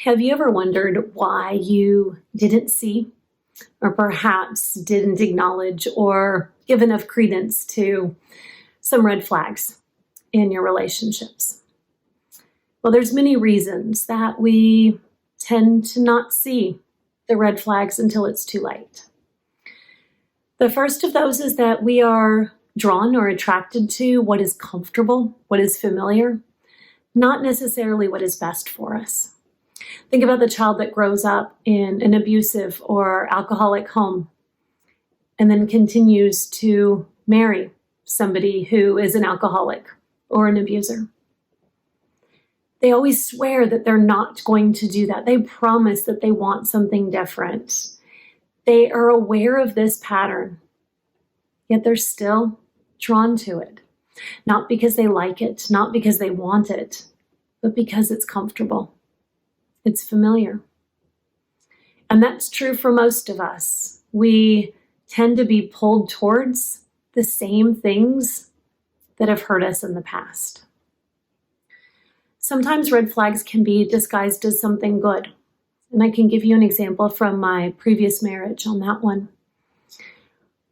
Have you ever wondered why you didn't see, or perhaps didn't acknowledge or give enough credence to some red flags in your relationships? Well, there's many reasons that we tend to not see the red flags until it's too late. The first of those is that we are drawn or attracted to what is comfortable, what is familiar, not necessarily what is best for us. Think about the child that grows up in an abusive or alcoholic home and then continues to marry somebody who is an alcoholic or an abuser. They always swear that they're not going to do that. They promise that they want something different. They are aware of this pattern, yet they're still drawn to it. Not because they like it, not because they want it, but because it's comfortable. It's familiar. And that's true for most of us. We tend to be pulled towards the same things that have hurt us in the past. Sometimes red flags can be disguised as something good. And I can give you an example from my previous marriage on that one.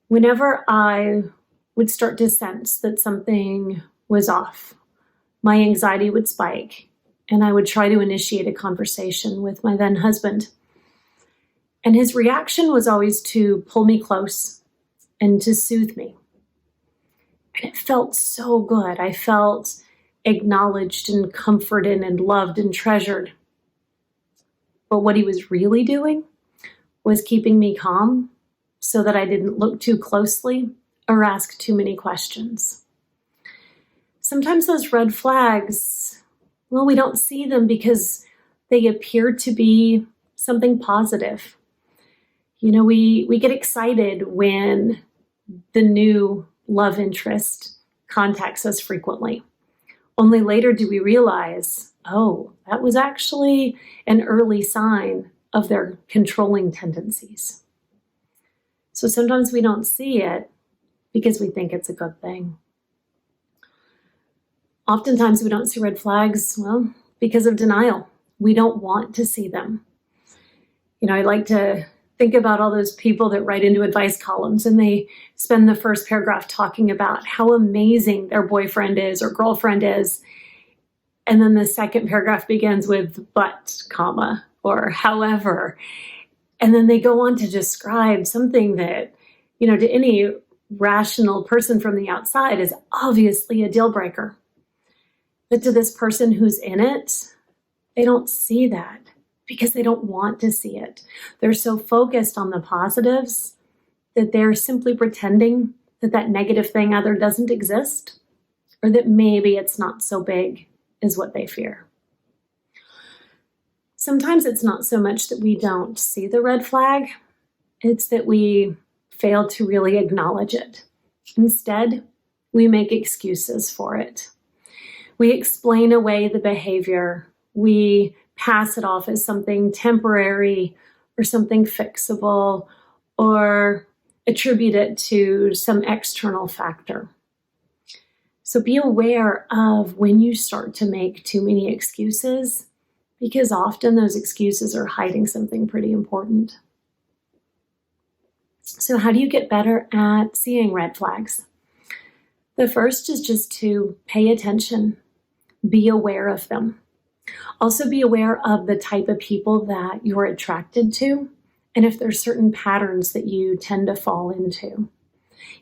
Whenever I would start to sense that something was off, my anxiety would spike, and I would try to initiate a conversation with my then husband. And his reaction was always to pull me close and to soothe me. And it felt so good. I felt acknowledged and comforted and loved and treasured. But what he was really doing was keeping me calm so that I didn't look too closely or ask too many questions. Sometimes those red flags, well, we don't see them because they appear to be something positive. You know, we get excited when the new love interest contacts us frequently. Only later do we realize, oh, that was actually an early sign of their controlling tendencies. So sometimes we don't see it because we think it's a good thing. Oftentimes we don't see red flags, well, because of denial. We don't want to see them. You know, I like to think about all those people that write into advice columns and they spend the first paragraph talking about how amazing their boyfriend is or girlfriend is. And then the second paragraph begins with but, comma, or however. And then they go on to describe something that, you know, to any rational person from the outside is obviously a deal breaker. But to this person who's in it, they don't see that because they don't want to see it. They're so focused on the positives that they're simply pretending that that negative thing either doesn't exist or that maybe it's not so big as what they fear. Sometimes it's not so much that we don't see the red flag, it's that we fail to really acknowledge it. Instead, we make excuses for it. We explain away the behavior. We pass it off as something temporary or something fixable or attribute it to some external factor. So be aware of when you start to make too many excuses, because often those excuses are hiding something pretty important. So how do you get better at seeing red flags? The first is just to pay attention, be aware of them. Also be aware of the type of people that you're attracted to and if there's certain patterns that you tend to fall into.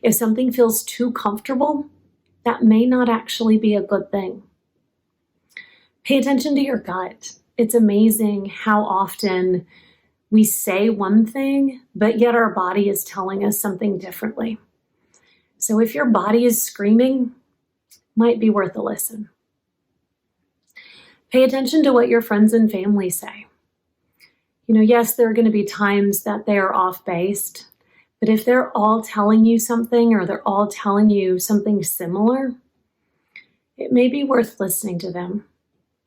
If something feels too comfortable, that may not actually be a good thing. Pay attention to your gut. It's amazing how often we say one thing, but yet our body is telling us something differently. So if your body is screaming, it might be worth a listen. Pay attention to what your friends and family say. You know, yes, there are going to be times that they are off-based, but if they're all telling you something or they're all telling you something similar, it may be worth listening to them.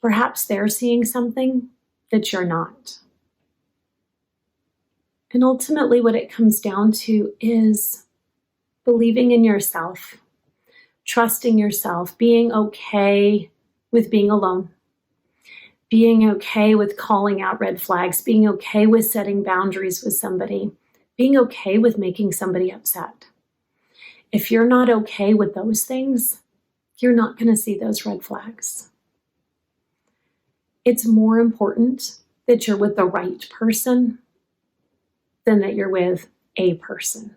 Perhaps they're seeing something that you're not. And ultimately what it comes down to is believing in yourself, trusting yourself, being okay with being alone, being okay with calling out red flags, being okay with setting boundaries with somebody, being okay with making somebody upset. If you're not okay with those things, you're not going to see those red flags. It's more important that you're with the right person than that you're with a person.